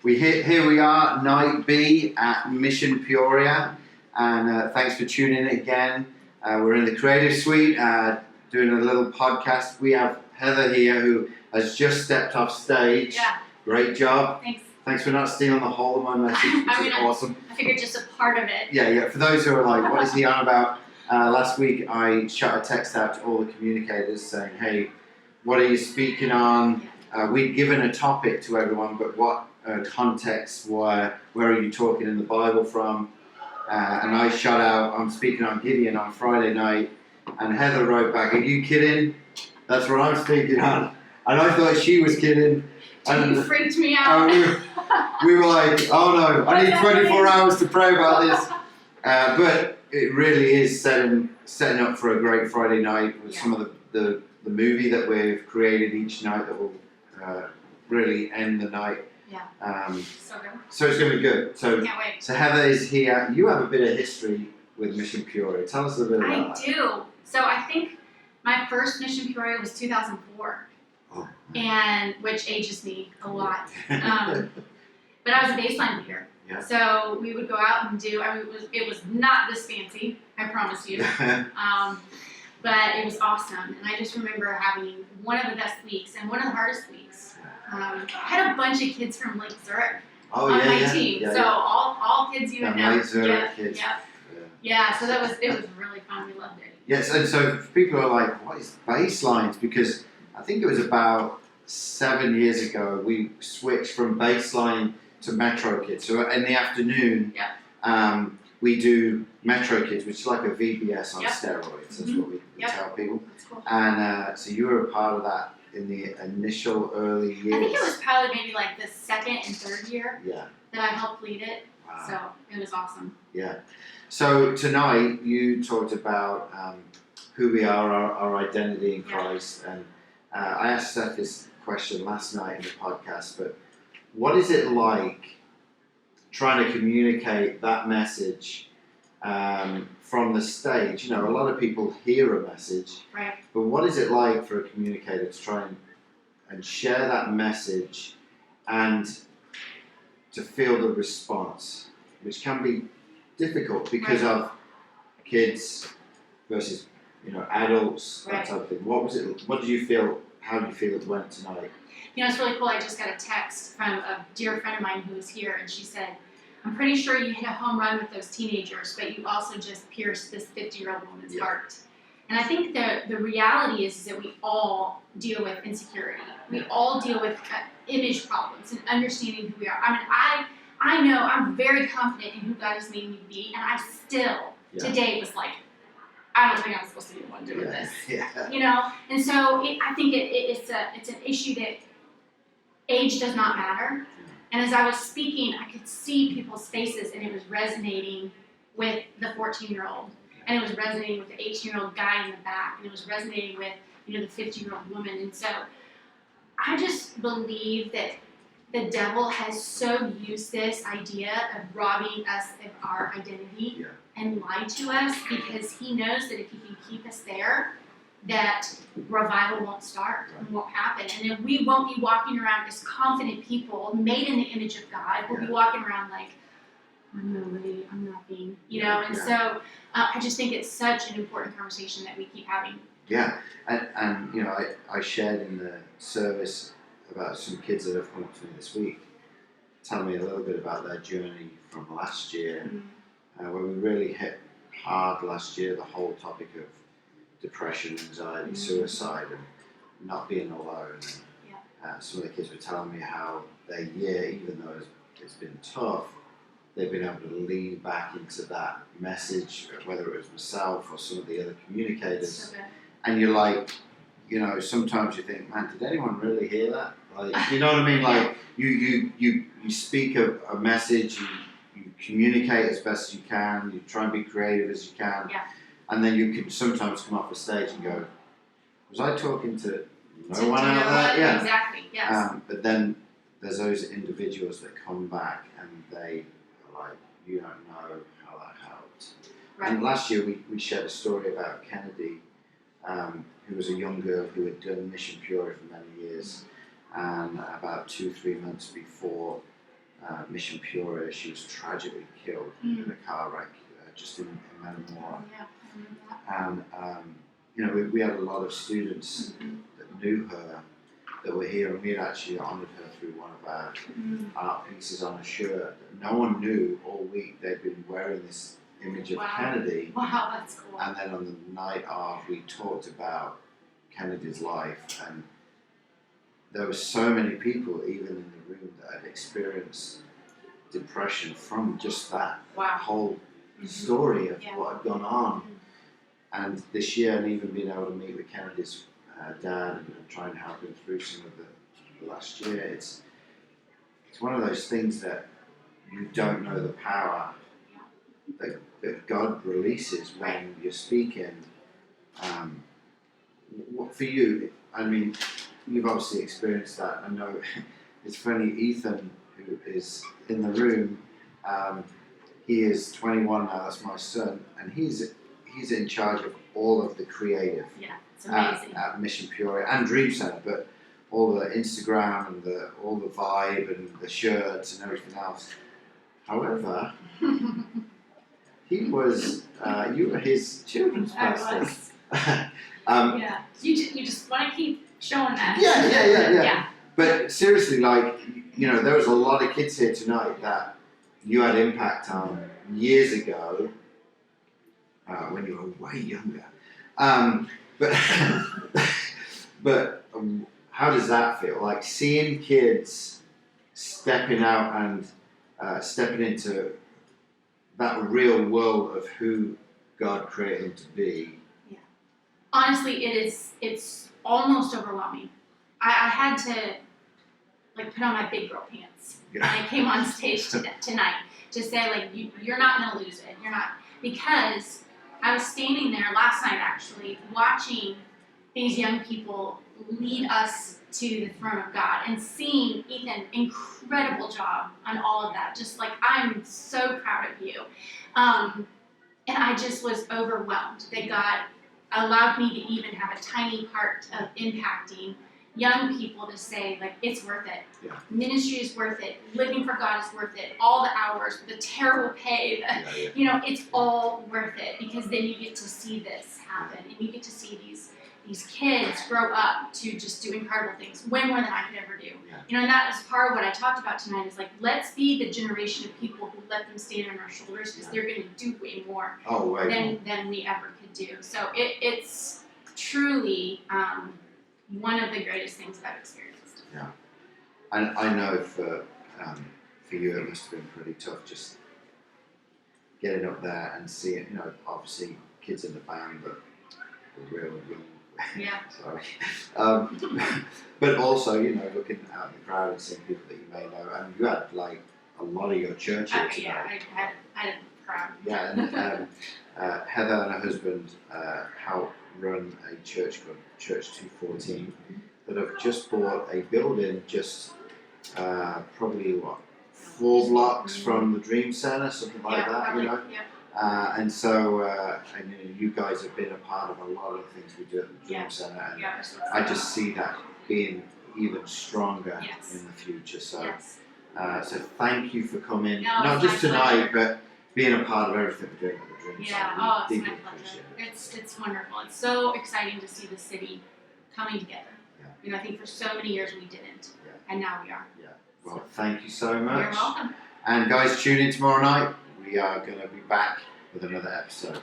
Here we are, night B at Mission Peoria, and thanks for tuning in again. We're in the Creative Suite doing a little podcast. We have Heather here who has just stepped off stage. Yeah. Great job. Thanks for not stealing the whole of my message, which is awesome. I figured just a part of it. Yeah. For those who are like, what is he on about? Last week I shot a text out to all the communicators saying, hey, what are you speaking on? We'd given a topic to everyone, but what context, where are you talking in the Bible from? And I shot out, I'm speaking on Gideon on Friday night, and Heather wrote back, are you kidding? That's what I'm speaking on. And I thought she was kidding. And you freaked me out. We were like, oh no, I need 24 hours to pray about this. But it really is setting up for a great Friday night with some of the movie that we've created each night that will really end the night. Yeah. So good. So it's going to be good. So, can't wait. So Heather is here. You have a bit of history with Mission Peoria. Tell us a bit about that. I do. So I think my first Mission Peoria was 2004. Oh. And which ages me a lot. But I was a baseline leader. Yeah. So we would go out and do, it was not this fancy, I promise you. But it was awesome. And I just remember having one of the best weeks and one of the hardest weeks. I had a bunch of kids from Lake Zurich on my team. Yeah, so all kids you would know. Lake Zurich kids. Yeah, so it was really fun. We loved it. Yes, and so people are like, what is baselines? Because I think it was about 7 years ago we switched from baseline to Metro Kids. So in the afternoon, we do Metro Kids, which is like a VBS on steroids. That's what we tell people. That's cool. And so you were a part of that in the initial early years. I think it was probably maybe like the second and third year that I helped lead it. Wow. So it was awesome. Yeah. So tonight you talked about who we are, our identity in Christ, and I asked Seth this question last night in the podcast, but what is it like trying to communicate that message from the stage? You know, a lot of people hear a message, right? But what is it like for a communicator to try and share that message and to feel the response, which can be difficult because of kids versus adults, that type of thing. What was it? What did you feel? How did you feel it went tonight? You know, it's really cool. I just got a text from a dear friend of mine who was here, and she said, I'm pretty sure you hit a home run with those teenagers, but you also just pierced this 50-year-old woman's heart. And I think the reality is that we all deal with insecurity. We all deal with image problems and understanding who we are. I mean, I know I'm very confident in who God has made me to be, and I still, today, was like, I don't think I'm supposed to be the one doing this. Yeah. You know? And so I think it's an issue that age does not matter. And as I was speaking, I could see people's faces, and it was resonating with the 14-year-old, and it was resonating with the 18-year-old guy in the back, and it was resonating with the 50-year-old woman. And so I just believe that the devil has so used this idea of robbing us of our identity and lie to us, because he knows that if he can keep us there, that revival won't start and won't happen. And then we won't be walking around as confident people made in the image of God. We'll be walking around like, I'm nobody, I'm nothing, And so I just think it's such an important conversation that we keep having. Yeah, and I shared in the service about some kids that have come up to me this week, telling me a little bit about their journey from last year, where we really hit hard last year, the whole topic of depression, anxiety, suicide, and not being alone. And, some of the kids were telling me how their year, even though it's been tough, they've been able to lean back into that message, whether it was myself or some of the other communicators. And you're like, sometimes you think, man, did anyone really hear that? Like, you know what I mean? Like, you speak a message, you communicate as best as you can, you try and be creative as you can. And then you can sometimes come off the stage and go, was I talking to no one out there? Yeah. Exactly, yes. But then there's those individuals that come back and they are like, you don't know how that helped. Right. And last year we shared a story about Kennedy, who was a young girl who had done Mission Peoria for many years. And about 2-3 months before Mission Peoria. She was tragically killed in a car wreck just in Metamora. Yeah, I remember that. And you know, we had a lot of students that knew her that were here, and we had actually honoured her through one of our art pieces on a shirt that no one knew all week. They'd been wearing this image of Kennedy. Wow, that's cool. And then on the night of, we talked about Kennedy's life, and there were so many people, even in the room, that had experienced depression from just that whole story of what had gone on. And this year, and even being able to meet with Kennedy's dad and try and help him through some of the last year, it's one of those things that you don't know the power that God releases when you're speaking. What for you? I mean, you've obviously experienced that. I know it's funny. Ethan, who is in the room, he is 21 now. That's my son, and he's in charge of all of the creative. Yeah, it's amazing. At Mission Peoria and Dream Center, but all the Instagram and all the vibe and the shirts and everything else. However, he was you were his children's pastor. Yeah, you just want to keep showing that. Yeah. But seriously, like, you know, there was a lot of kids here tonight that you had impact on years ago when you were way younger. But how does that feel? Like seeing kids stepping out and stepping into that real world of who God created them to be. Yeah. Honestly, it's almost overwhelming. I had to like put on my big girl pants. And I came on stage tonight to say, like, you're not going to lose it. You're not. Because I was standing there last night, actually, watching these young people lead us to the throne of God and seeing Ethan, incredible job on all of that. Just like, I'm so proud of you. And I just was overwhelmed that God allowed me to even have a tiny part of impacting young people to say, like, it's worth it. Yeah. Ministry is worth it. Living for God is worth it. All the hours, the terrible pay, you know, it's all worth it, because then you get to see this happen and you get to see these kids grow up to just do incredible things, way more than I could ever do. Yeah. You know, and that was part of what I talked about tonight, is like, let's be the generation of people who let them stand on our shoulders, because they're going to do way more than we ever could do. So it's truly one of the greatest things that I've experienced. Yeah, and I know for you it must have been pretty tough just getting up there and seeing, you know, obviously kids in the band, but the real young. Yeah. Sorry. But also, you know, looking out in the crowd and seeing people that you may know, and you had like a lot of your church here tonight. Yeah, I had a crowd. Yeah, and Heather and her husband help run a church called Church 214 that have just bought a building just probably 4 blocks from the Dream Center, something like that, probably, you know. Yeah. And so, and you guys have been a part of a lot of the things we do at the Dream Center, and I just see that being even stronger in the future. So, so thank you for coming, not just tonight, but being a part of everything we're doing at the Dream Center. Oh, it's my pleasure. It's wonderful. It's so exciting to see the city coming together. Yeah. You know, I think for so many years we didn't, and now we are. Yeah. Well, thank you so much. You're welcome. And guys, tune in tomorrow night. We are going to be back with another episode.